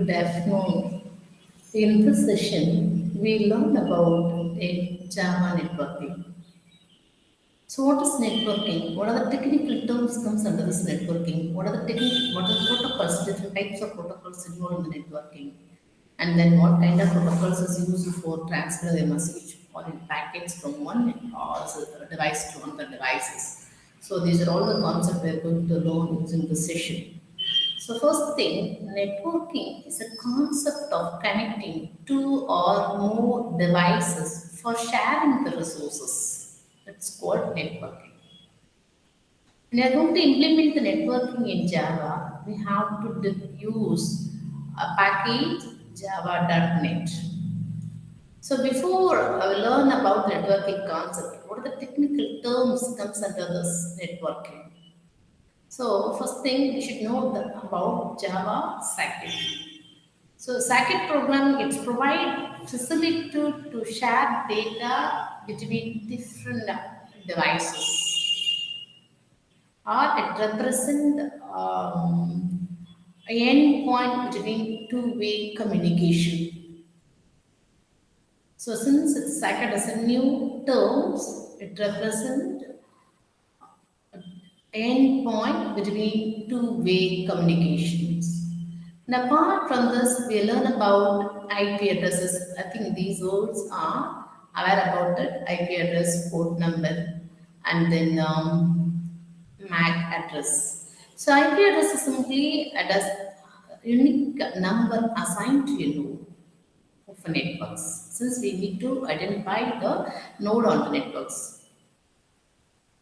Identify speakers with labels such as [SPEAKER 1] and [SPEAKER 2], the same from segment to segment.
[SPEAKER 1] Good afternoon. In this session, we learn about a Java networking. So, what is networking? What are the technical terms comes under this networking? What are the protocols, different types of protocols involved in the networking? And then what kind of protocols is used for transfer the message or in packets from one device to another devices. So these are all the concepts we are going to learn using this session. So first thing, networking is a concept of connecting two or more devices for sharing the resources. It's called networking. When we are going to implement the networking in Java, we have to use a package java.net. So before we learn about networking concept, what are the technical terms comes under this networking? So first thing we should know about Java Circuit. So circuit programming it provide facility to share data between different devices, or it represent an endpoint between two-way communication. So since it's circuit as a new terms, it represent endpoint between two-way communications. And apart from this, we learn about IP addresses. I think these words are aware about it. IP address, port number, and then MAC address. So IP address is simply a unique number assigned to a node of a networks. Since we need to identify the node on the networks.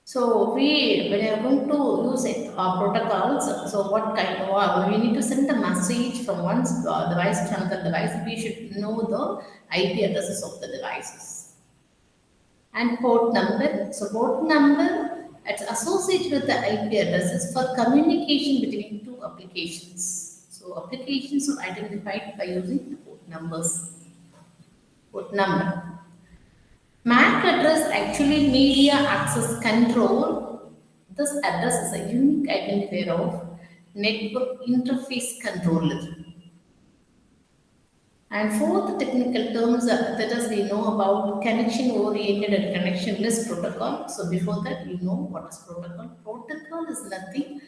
[SPEAKER 1] So when we are going to use protocols, so what kind of we need to send a message from one device to another device. We should know the IP addresses of the devices and port number. So port number it's associated with the IP addresses for communication between two applications. So applications are identified by using the port numbers. Port number. MAC address actually media access control. This address is a unique identifier of network interface controller. And fourth technical terms that is we know about connection oriented and connectionless protocol. So before that you know what is protocol. Protocol is nothing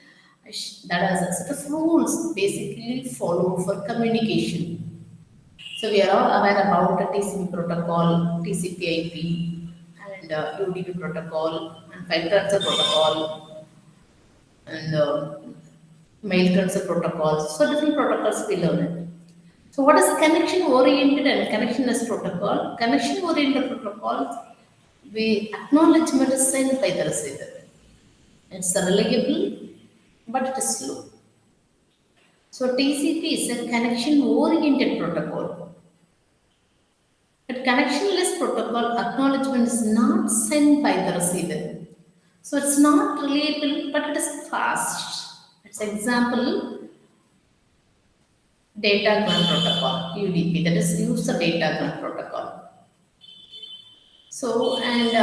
[SPEAKER 1] that is a set of rules basically followed for communication. So we are all aware about the TCP protocol, TCP/IP, and UDP protocol, and file transfer protocol, and mail transfer protocols. So different protocols we learn it. So what is connection oriented and connectionless protocol? Connection oriented protocols, we acknowledgement is sent by the receiver. It's reliable, but it is slow. So TCP is a connection oriented protocol. But connectionless protocol acknowledgement is not sent by the receiver. So it's not reliable, but it is fast. It's example Datagram protocol, UDP, that is user datagram protocol. So, and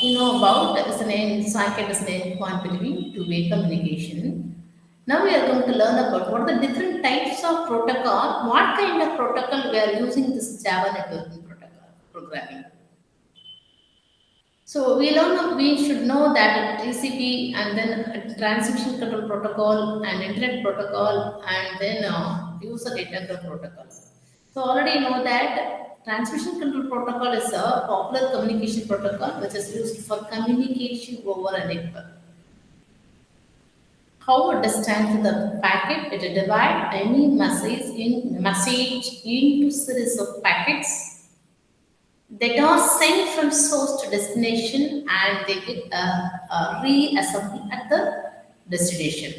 [SPEAKER 1] you know about that is an end, circuit is an endpoint between two-way communication. Now we are going to learn about what are the different types of protocol, what kind of protocol we are using this Java networking protocol programming. So we should know that TCP and then transmission control protocol and internet protocol and then user data protocol. So already know that transmission control protocol is a popular communication protocol which is used for communication over a network. How it stands the packet, it divides any message into series of packets that are sent from source to destination and they get reassembled at the destination.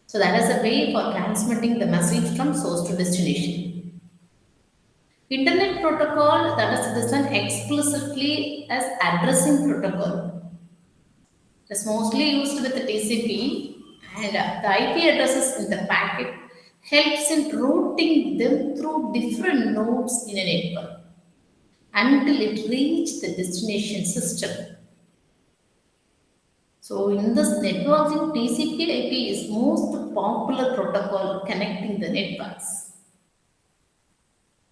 [SPEAKER 1] So that is a way for transmitting the message from source to destination. Internet protocol that is designed explicitly as addressing protocol. It is mostly used with the TCP and the IP addresses in the packet helps in routing them through different nodes in a network until it reaches the destination system. So in this networking, TCP/IP is most popular protocol connecting the networks.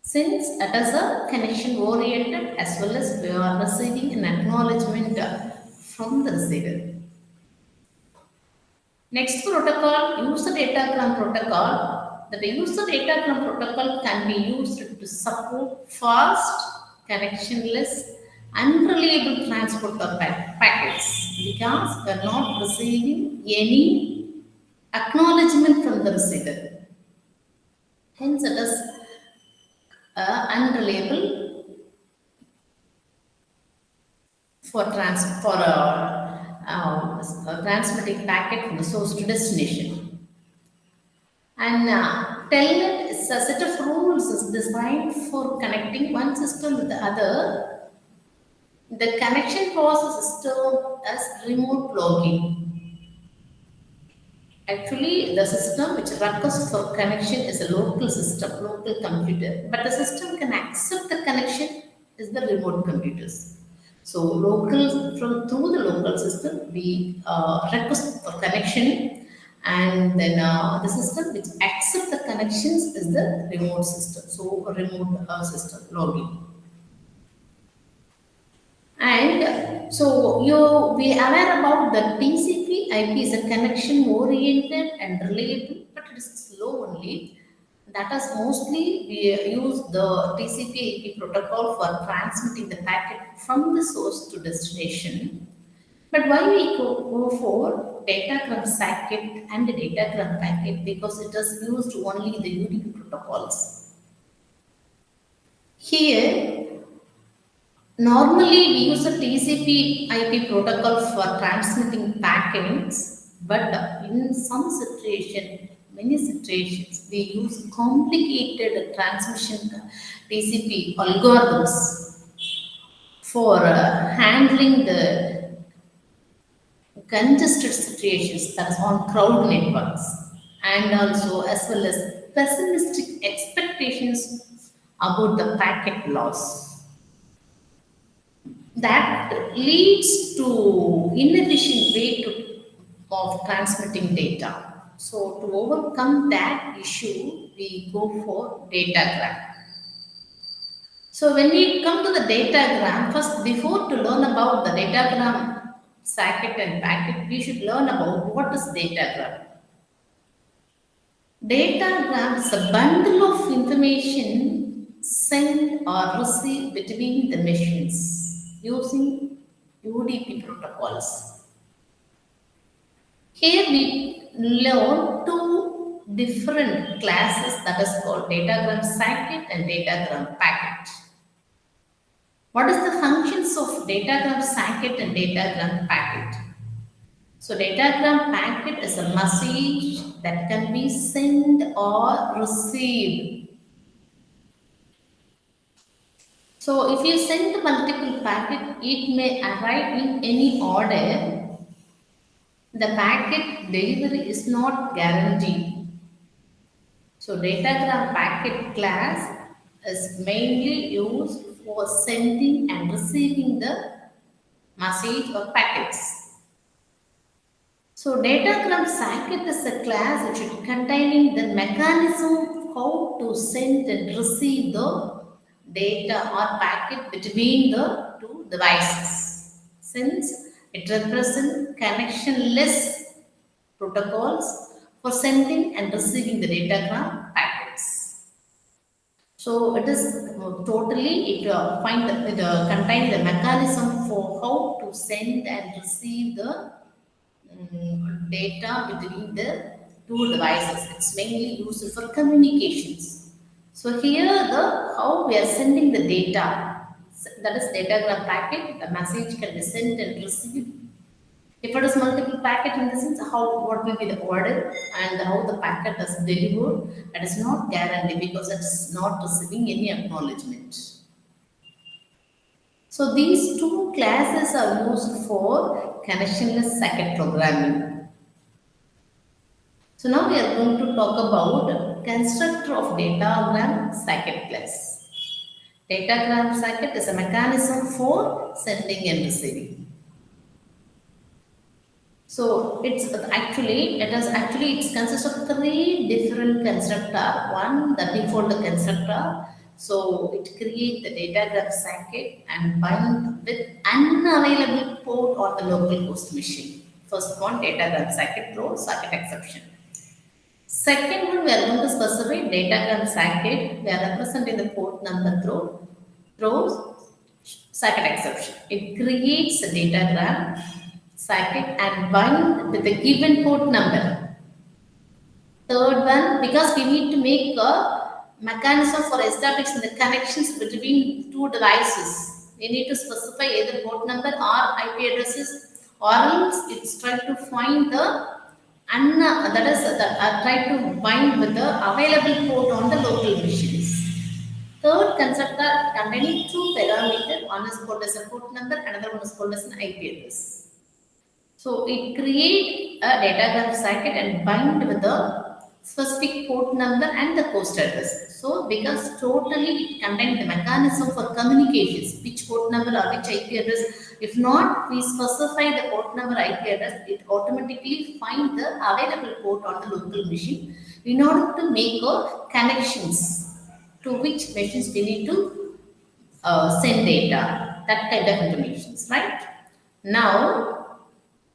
[SPEAKER 1] Since it is a connection oriented as well as we are receiving an acknowledgement from the receiver. Next protocol, user datagram protocol. The user datagram protocol can be used to support fast, connectionless, unreliable transport of packets because we are not receiving any acknowledgement from the receiver. Hence, it is unreliable for transmitting packet from the source to destination. And telnet is a set of rules is designed for connecting one system with the other. The connection process is termed as remote logging. Actually, the system which requests for connection is a local system, local computer. But the system can accept the connection is the remote computers. So local through the local system, we request for connection, and then the system which accept the connections is the remote system. So a remote system logging. And so you be aware about the TCP IP is a connection oriented and reliable, but it is slow only. That is mostly we use the TCP IP protocol for transmitting the packet from the source to destination. But why we go for datagram packet and the datagram packet? Because it is used only in the UDP protocols. Here, normally, we use a TCP IP protocol for transmitting packets, but in some situation, many situations, we use complicated transmission TCP algorithms for handling the congested situations that is on crowd networks, and also as well as pessimistic expectations about the packet loss. That leads to inefficient way of transmitting data. So to overcome that issue, we go for datagram. So when we come to the datagram, first before to learn about the datagram socket and packet, we should learn about what is datagram. Datagram is a bundle of information sent or received between the machines using UDP protocols. Here we learn two different classes that is called datagram socket and datagram packet. What is the functions of datagram socket and datagram packet? So datagram packet is a message that can be sent or received. So if you send multiple packet, it may arrive in any order. The packet delivery is not guaranteed. So datagram packet class is mainly used for sending and receiving the message or packets. So datagram socket is a class which is containing the mechanism how to send and receive the data or packet between the two devices. Since it represents connectionless protocols for sending and receiving the datagram packets. So it is totally it contains the mechanism for how to send and receive the data between the two devices. It's mainly used for communications. So here the how we are sending the data, that is datagram packet, the message can be sent and received. If it is multiple packet in the sense how what will be the order and how the packet is delivered, that is not guaranteed because it is not receiving any acknowledgement. So these two classes are used for connectionless socket programming. So now we are going to talk about constructor of datagram socket class. Datagram socket is a mechanism for sending and receiving. So it consists of three different constructor. One, the default constructor. So it creates the datagram socket and bind with unavailable port on the local host machine. First one, datagram socket throw, socket exception. Second one, we are going to specify datagram socket. We are representing the port number throws socket exception. It creates a datagram socket and bind with the given port number. Third one, because we need to make a mechanism for establishing the connections between two devices, we need to specify either port number or IP addresses, or else it's trying to find the try to bind with the available port on the local machines. Third constructor containing two parameters, one is called as a port number, another one is called as an IP address. So it create a datagram socket and bind with the specific port number and the host address. So because totally it contains the mechanism for communications, which port number or which IP address. If not, we specify the port number IP address, it automatically find the available port on the local machine in order to make connections to which machines we need to send data, that kind of information, right? Now,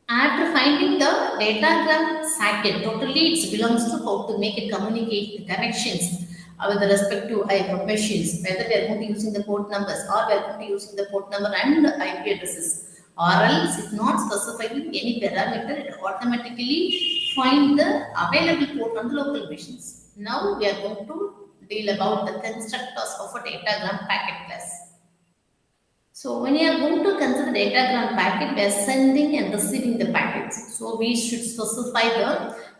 [SPEAKER 1] after finding the datagram socket, totally it belongs to how to make it communicate the connections with the respective machines, whether we are going to using the port numbers or we are going to using the port number and the IP addresses, or else if not specifying any parameter, it automatically find the available port on the local machines. Now we are going to deal about the constructors of a datagram packet class. So when you are going to consider datagram packet, we are sending and receiving the packets. So we should specify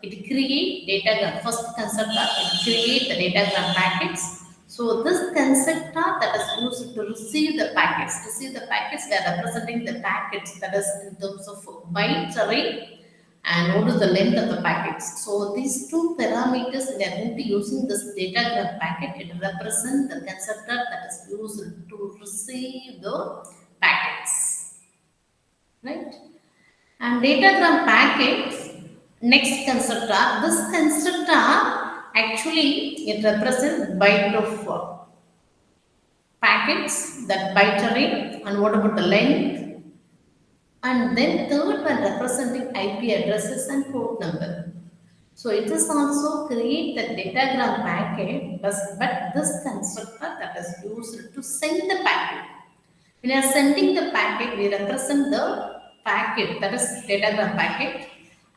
[SPEAKER 1] it create datagram. First constructor, it create the datagram packets. So this constructor that is used to receive the packets. Receive the packets, we are representing the packets, that is in terms of byte array and what is the length of the packets. So these two parameters, we are going to using this datagram packet. It represents the constructor that is used to receive the packets, right? And datagram packets, next constructor. This constructor actually it represents byte of packets, that byte array, and what about the length? And then third one representing IP addresses and port number. So it is also create the datagram packet, but this constructor that is used to send the packet. When you are sending the packet, we represent the packet, that is datagram packet,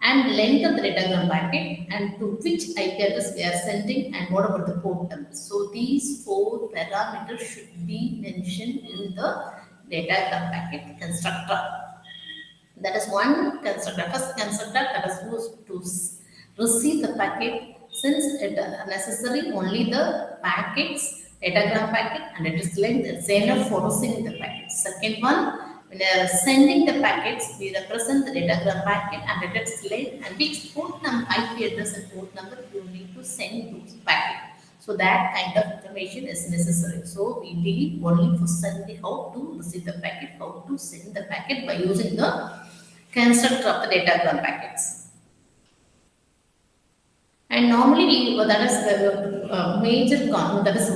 [SPEAKER 1] and length of the datagram packet, and to which IP address we are sending, and what about the port number. So these four parameters should be mentioned in the datagram packet constructor. That is one constructor. First constructor that is used to receive the packet, since it necessary only the packets, datagram packet, and it is length, it's enough for receiving the packet. Second one, when they are sending the packets, we represent the datagram packet and it is length and which port number, IP address and port number you need to send those packet. So that kind of information is necessary. So we deal only for sending, how to receive the packet, how to send the packet by using the constructor of the datagram packets. And normally that is the that is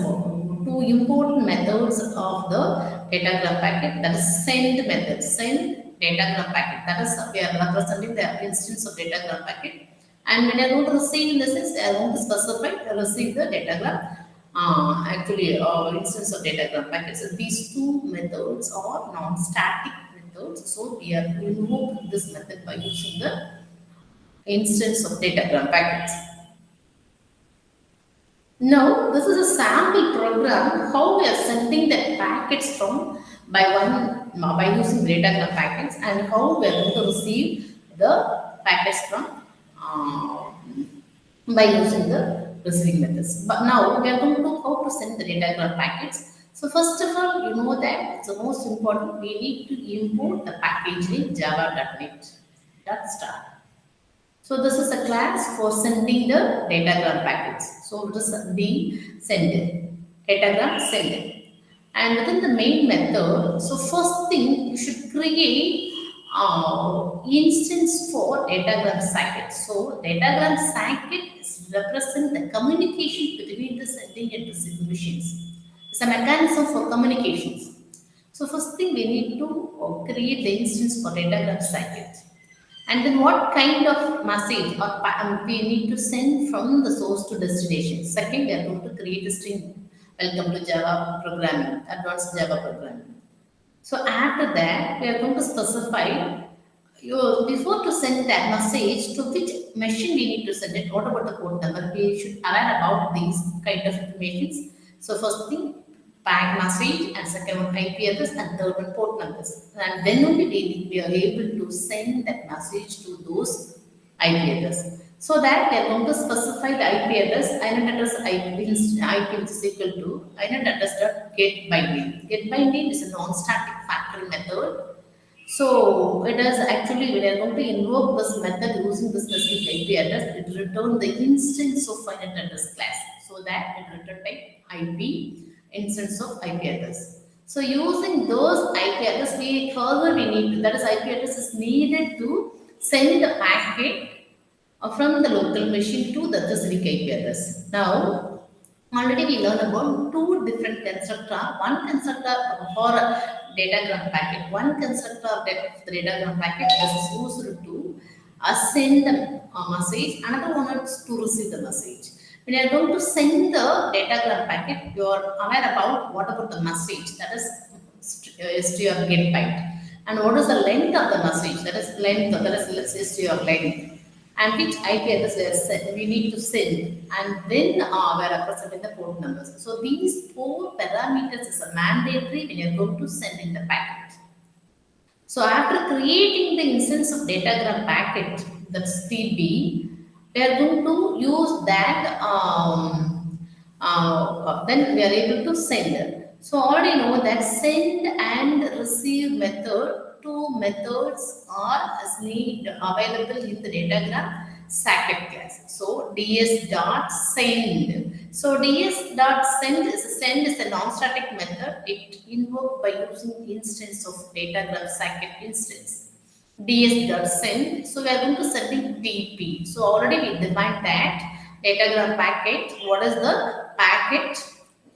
[SPEAKER 1] two important methods of the datagram packet, that is send method, send datagram packet. That is we are representing the instance of datagram packet. And when I go to receive, in the sense I want to specify receive the datagram instance of datagram packets. So these two methods are non-static methods. So we are invoke this method by using the instance of datagram packets. Now, this is a sample program how we are sending the packets from by using datagram packets, and how we are going to receive the packets from by using the receiving methods. But now we are going to how to send the datagram packets. So first of all, you know that it's the most important. We need to import the package in java.net. Start. So this is a class for sending the datagram packets. So it is being sent, datagram send. And within the main method, so first thing you should create instance for datagram socket. So datagram socket represent the communication between the sending and receiving machines. It's a mechanism for communications. So first thing we need to create the instance for datagram socket. And then what kind of message or we need to send from the source to destination. Second, we are going to create a string. Welcome to Java programming, advanced Java programming. So after that, we are going to specify before to send that message to which machine we need to send it. What about the port number? We should aware about these kind of informations. So first thing, pack message, and second one IP address, and third one port numbers. And then only we are able to send that message to those IP address. So that we are going to specify the IP address, INET address IP is equal to INET address dot get by name. Get by name is a non-static factory method. So it is actually we are going to invoke this method using this specific IP address. It return the instance of INET address class. So that it return by IP instance of IP address. So using those IP address, we need that is IP address is needed to send the packet from the local machine to the specific IP address. Now, already we learned about two different constructor. One constructor for a datagram packet. One constructor of the datagram packet is used to send the message. Another one is to receive the message. When you are going to send the datagram packet, you are aware about what about the message, that is string or get byte, and what is the length of the message, that is length, that is string or length, and which IP address we need to send, and then we are representing the port numbers. So these four parameters is a mandatory when you are going to send in the packet. So after creating the instance of datagram packet, that's TB, we are going to use that. Then we are able to send. So already know that send and receive method, two methods are as need available in the datagram socket class. So ds dot send. So ds dot send is a non-static method. It invoked by using instance of datagram socket instance. ds.send. So we are going to send in TP. So already we defined that datagram packet. What is the packet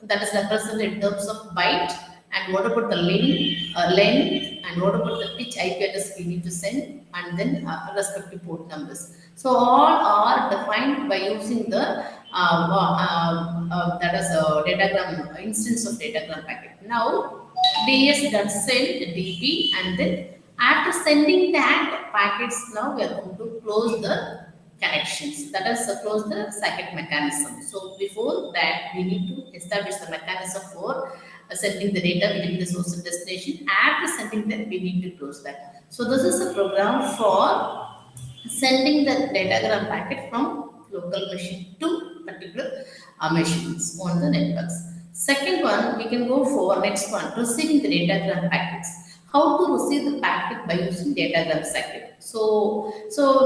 [SPEAKER 1] that is represented in terms of byte, and what about the length, and what about the which IP address we need to send, and then respective port numbers. So all are defined by using the that is a datagram instance of datagram packet. Now ds.send dp, and then after sending that packets, now we are going to close the connections. That is, close the socket mechanism. So before that, we need to establish the mechanism for sending the data between the source and destination. After sending that, we need to close that. So this is a program for sending the datagram packet from local machine to particular machines on the networks. Second one, we can go for next one, receiving the datagram packets. How to receive the packet by using datagram socket. So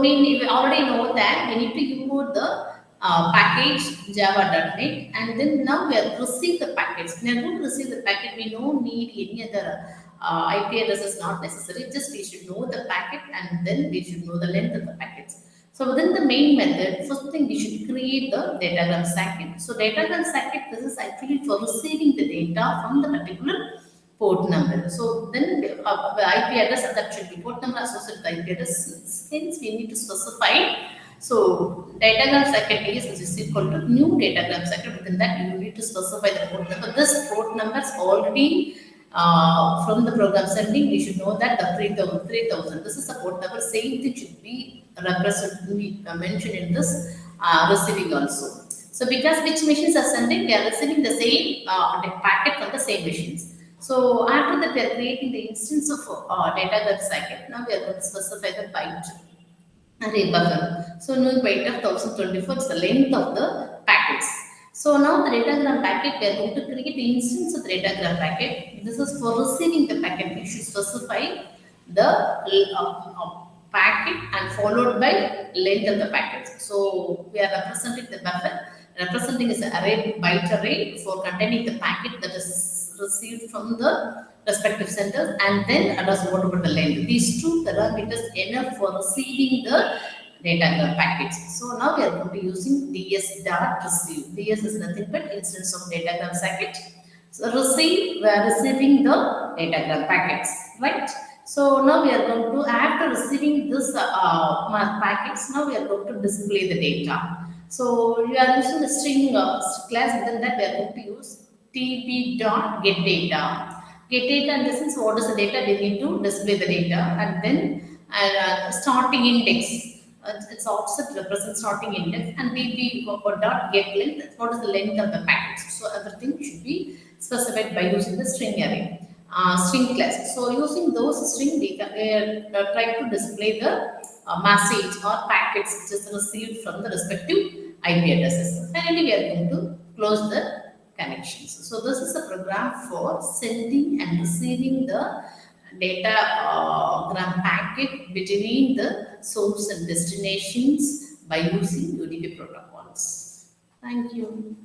[SPEAKER 1] we already know that we need to import the package java.net, and then now we are receive the packets. When we are going to receive the packet, we don't need any other IP address is not necessary. Just we should know the packet, and then we should know the length of the packets. So within the main method, first thing we should create the datagram socket. So datagram socket, this is actually for receiving the data from the particular port number. So then the IP address that should be port number associated with IP address. Hence we need to specify. So datagram socket is equal to new datagram socket. Within that you need to specify the port number. This port number is already from the program sending. We should know that the 3000. This is a port number. Same thing should be mentioned in this receiving also. So because which machines are sending, they are receiving the same packet from the same machines. So after that, we are creating the instance of datagram socket. Now we are going to specify the byte array buffer. So new byte of 1024 is the length of the packets. So now the datagram packet, we are going to create the instance of the datagram packet. This is for receiving the packet. We should specify the packet and followed by length of the packets. So we are representing the buffer. Representing is an array byte array for containing the packet that is received from the respective centers, and then address what about the length. These two parameters enough for receiving the data packets. So now we are going to using ds dot receive. Ds is nothing but instance of datagram packet. So receive, we are receiving the datagram packets, right? So now we are going to, after receiving this packets, now we are going to display the data. So we are using the string class, and then that we are going to use tb dot get data. Get data in the sense what is the data we need to display the data, and then starting index. It's offset represents starting index, and db or dot get length. What is the length of the packets? So everything should be specified by using the string array, string class. So using those string data, we are trying to display the message or packets which is received from the respective IP addresses. Finally, we are going to close the connections. So this is a program for sending and receiving the datagram packet between the source and destinations by using UDP protocols. Thank you.